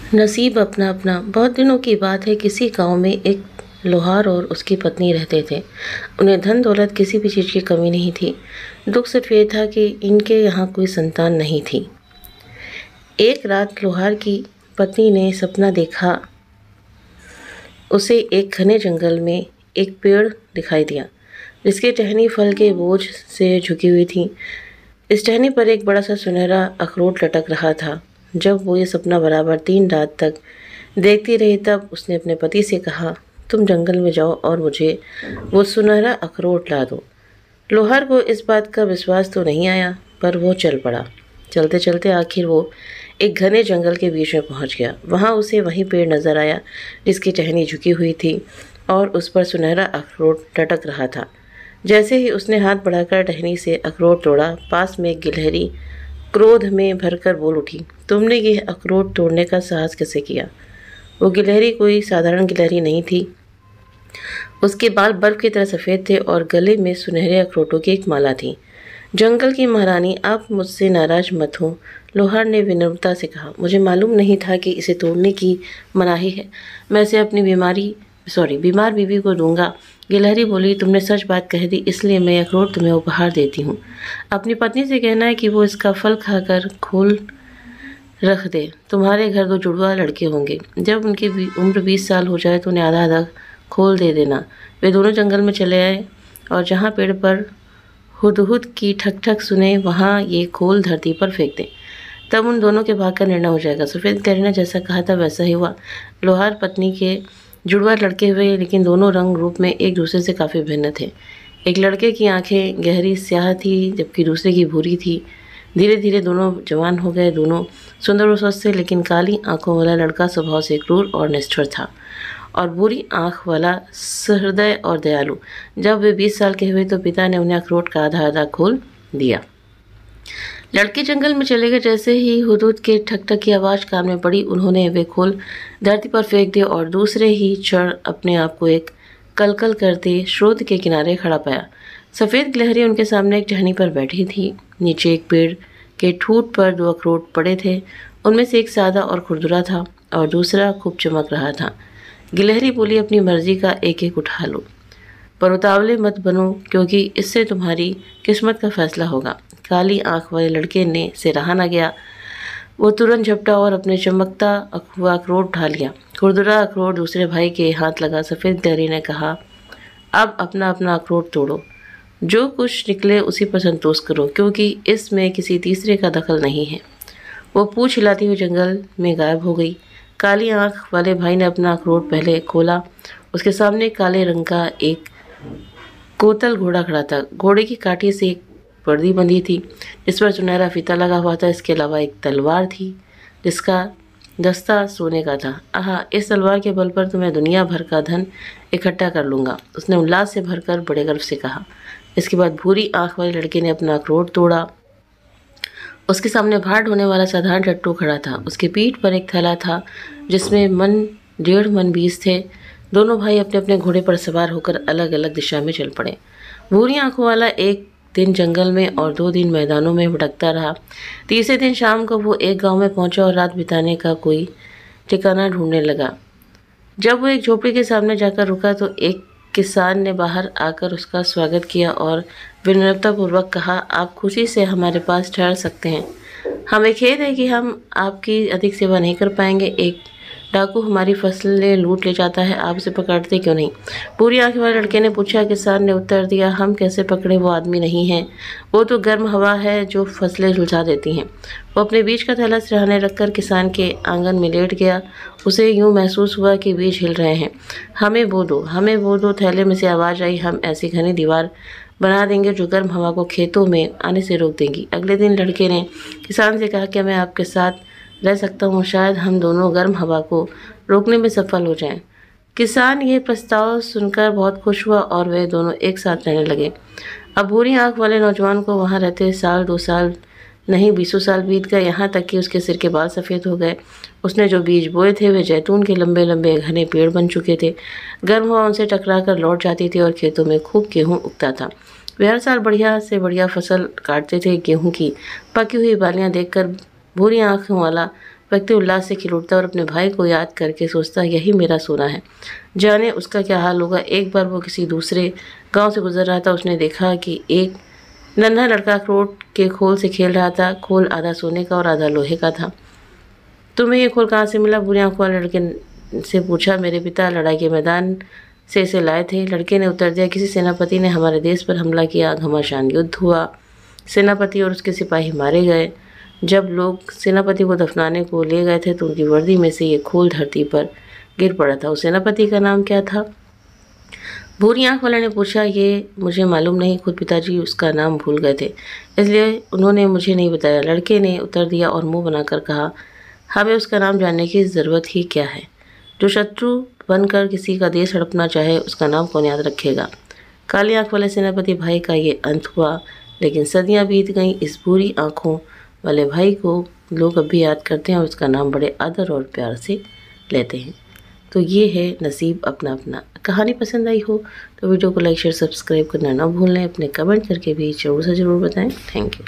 नसीब अपना अपना। बहुत दिनों की बात है, किसी गांव में एक लोहार और उसकी पत्नी रहते थे। उन्हें धन दौलत किसी भी चीज़ की कमी नहीं थी। दुख सिर्फ ये था कि इनके यहाँ कोई संतान नहीं थी। एक रात लोहार की पत्नी ने सपना देखा। उसे एक घने जंगल में एक पेड़ दिखाई दिया जिसकी टहनी फल के बोझ से झुकी हुई थी। इस टहनी पर एक बड़ा सा सुनहरा अखरोट लटक रहा था। जब वो ये सपना बराबर 3 रात तक देखती रही, तब उसने अपने पति से कहा, तुम जंगल में जाओ और मुझे वो सुनहरा अखरोट ला दो। लोहार को इस बात का विश्वास तो नहीं आया, पर वो चल पड़ा। चलते चलते आखिर वो एक घने जंगल के बीच में पहुंच गया। वहां उसे वही पेड़ नजर आया जिसकी टहनी झुकी हुई थी और उस पर सुनहरा अखरोट लटक रहा था। जैसे ही उसने हाथ बढ़ाकर टहनी से अखरोट तोड़ा, पास में एक गिलहरी क्रोध में भरकर बोल उठी, तुमने ये अखरोट तोड़ने का साहस कैसे किया? वो गिलहरी कोई साधारण गिलहरी नहीं थी। उसके बाल बर्फ की तरह सफ़ेद थे और गले में सुनहरे अखरोटों की एक माला थी। जंगल की महारानी, आप मुझसे नाराज मत हो, लोहार ने विनम्रता से कहा। मुझे मालूम नहीं था कि इसे तोड़ने की मनाही है। मैं इसे अपनी बीमार बीवी को दूंगा। गिलहरी बोली, तुमने सच बात कह दी, इसलिए मैं अखरोट तुम्हें उपहार देती हूँ। अपनी पत्नी से कहना है कि वो इसका फल खाकर खोल रख दे। तुम्हारे घर 2 जुड़वा लड़के होंगे। जब उनकी उम्र 20 साल हो जाए तो उन्हें आधा आधा खोल दे देना। वे दोनों जंगल में चले आए और जहाँ पेड़ पर हुदहुद की ठक ठक सुने, वहाँ ये खोल धरती पर फेंक दें। तब उन दोनों के भाग का निर्णय हो जाएगा। सफ़ेद गिलहरी ने जैसा कहा था वैसा ही हुआ। लोहार पत्नी के जुड़वा लड़के हुए, लेकिन दोनों रंग रूप में एक दूसरे से काफ़ी भिन्न थे। एक लड़के की आंखें गहरी स्याह थी, जबकि दूसरे की भूरी थी। धीरे धीरे दोनों जवान हो गए। दोनों सुंदर और स्वस्थ थे, लेकिन काली आंखों वाला लड़का स्वभाव से क्रूर और निष्ठुर था और बुरी आंख वाला सहृदय और दयालु। जब वे 20 साल के हुए तो पिता ने उन्हें अखरोट का आधा आधा खोल दिया। लड़के जंगल में चले गए। जैसे ही हुदूद के ठक ठक की आवाज़ कान में पड़ी, उन्होंने वे खोल धरती पर फेंक दिए और दूसरे ही क्षण अपने आप को एक कलकल करते स्रोत के किनारे खड़ा पाया। सफ़ेद गिलहरी उनके सामने एक टहनी पर बैठी थी। नीचे एक पेड़ के ठूंठ पर 2 अखरोट पड़े थे। उनमें से एक सादा और खुरदुरा था और दूसरा खूब चमक रहा था। गिलहरी बोली, अपनी मर्जी का एक एक उठा लो, पर उतावले मत बनो, क्योंकि इससे तुम्हारी किस्मत का फैसला होगा। काली आंख वाले लड़के ने से रहा न गया। वो तुरंत झपटा और अपने चमकता हुआ अखरोट उठा लिया। खुरदुरा अखरोट दूसरे भाई के हाथ लगा। सफ़ेद गिलहरी ने कहा, अब अपना अपना अखरोट तोड़ो, जो कुछ निकले उसी पर संतोष करो, क्योंकि इसमें किसी तीसरे का दखल नहीं है। वो पूँछ हिलाती हुई जंगल में गायब हो गई। काली आंख वाले भाई ने अपना अखरोट पहले खोला। उसके सामने काले रंग का एक कोतल घोड़ा खड़ा था। घोड़े की काठी से एक वर्दी बंधी थी जिस पर सुनहरा फीता लगा हुआ था। इसके अलावा एक तलवार थी जिसका दस्ता सोने का था। आहा, इस तलवार के बल पर तो मैं दुनिया भर का धन इकट्ठा कर लूँगा, उसने उल्लास से भरकर बड़े गर्व से कहा। इसके बाद भूरी आंख वाले लड़के ने अपना अखरोट तोड़ा। उसके सामने भार ढोने वाला साधारण टट्टू खड़ा था। उसकी पीठ पर एक थैला था जिसमें 1.5 मन बीज थे। दोनों भाई अपने अपने घोड़े पर सवार होकर अलग अलग दिशा में चल पड़े। भूरी आंखों वाला एक दिन जंगल में और 2 दिन मैदानों में भटकता रहा। तीसरे दिन शाम को वो एक गांव में पहुंचा और रात बिताने का कोई ठिकाना ढूंढने लगा। जब वो एक झोपड़ी के सामने जाकर रुका तो एक किसान ने बाहर आकर उसका स्वागत किया और विनम्रतापूर्वक कहा, आप खुशी से हमारे पास ठहर सकते हैं। हमें खेद है कि हम आपकी अधिक सेवा नहीं कर पाएंगे। एक डाकू हमारी फसलें लूट ले जाता है, आप उसे पकड़ते क्यों नहीं? पूरी आंखें वाले लड़के ने पूछा। किसान ने उत्तर दिया, हम कैसे पकड़े, वो आदमी नहीं है, वो तो गर्म हवा है जो फसलें झुलसा देती हैं। वो अपने बीज का थैला सिरहाने रखकर किसान के आंगन में लेट गया। उसे यूं महसूस हुआ कि बीज हिल रहे हैं। हमें वो दो, हमें वो दो। थैले में से आवाज़ आई, हम ऐसी घनी दीवार बना देंगे जो गर्म हवा को खेतों में आने से रोक देंगी। अगले दिन लड़के ने किसान से कहा, क्या मैं आपके साथ रह सकता हूँ? शायद हम दोनों गर्म हवा को रोकने में सफल हो जाएं। किसान ये प्रस्ताव सुनकर बहुत खुश हुआ और वे दोनों एक साथ रहने लगे। अब भूरी आंख वाले नौजवान को वहाँ रहते 1-2 साल नहीं 20 साल बीत गए, यहाँ तक कि उसके सिर के बाल सफ़ेद हो गए। उसने जो बीज बोए थे वे जैतून के लंबे लंबे घने पेड़ बन चुके थे। गर्म हवा उनसे टकरा कर लौट जाती थी और खेतों में खूब गेहूँ उगता था। वे हर साल बढ़िया से बढ़िया फसल काटते थे। गेहूँ की पकी हुई बालियाँ देखकर भूरी आंखों वाला व्यक्ति उल्लास से खिल उठता और अपने भाई को याद करके सोचता यही मेरा सोना है। जाने उसका क्या हाल होगा। एक बार वो किसी दूसरे गांव से गुजर रहा था। उसने देखा कि एक नन्हा लड़का अखरोट के खोल से खेल रहा था। खोल आधा सोने का और आधा लोहे का था। तुम्हें ये खोल कहाँ से मिला? बुरी आंखों वाले लड़के से पूछा। मेरे पिता लड़ाई के मैदान से इसे लाए थे। लड़के ने उत्तर दिया, किसी सेनापति ने हमारे देश पर हमला किया। घमासान युद्ध हुआ। सेनापति और उसके सिपाही मारे गए। जब लोग सेनापति को दफनाने को ले गए थे तो उनकी वर्दी में से ये खोल धरती पर गिर पड़ा था। उस सेनापति का नाम क्या था? भूरी आंख वाले ने पूछा। ये मुझे मालूम नहीं, खुद पिताजी उसका नाम भूल गए थे, इसलिए उन्होंने मुझे नहीं बताया। लड़के ने उत्तर दिया और मुंह बनाकर कहा, हमें उसका नाम जानने की ज़रूरत ही क्या है। जो शत्रु बनकर किसी का देश हड़पना चाहे उसका नाम कौन याद रखेगा। काली आंख वाले सेनापति भाई का ये अंत हुआ, लेकिन सदियां बीत गईं। इस बुरी आंखों वाले भाई को लोग अब भी याद करते हैं और उसका नाम बड़े आदर और प्यार से लेते हैं। तो ये है नसीब अपना अपना। कहानी पसंद आई हो तो वीडियो को लाइक शेयर सब्सक्राइब करना ना भूलें। अपने कमेंट करके भी ज़रूर से ज़रूर बताएं। Thank you.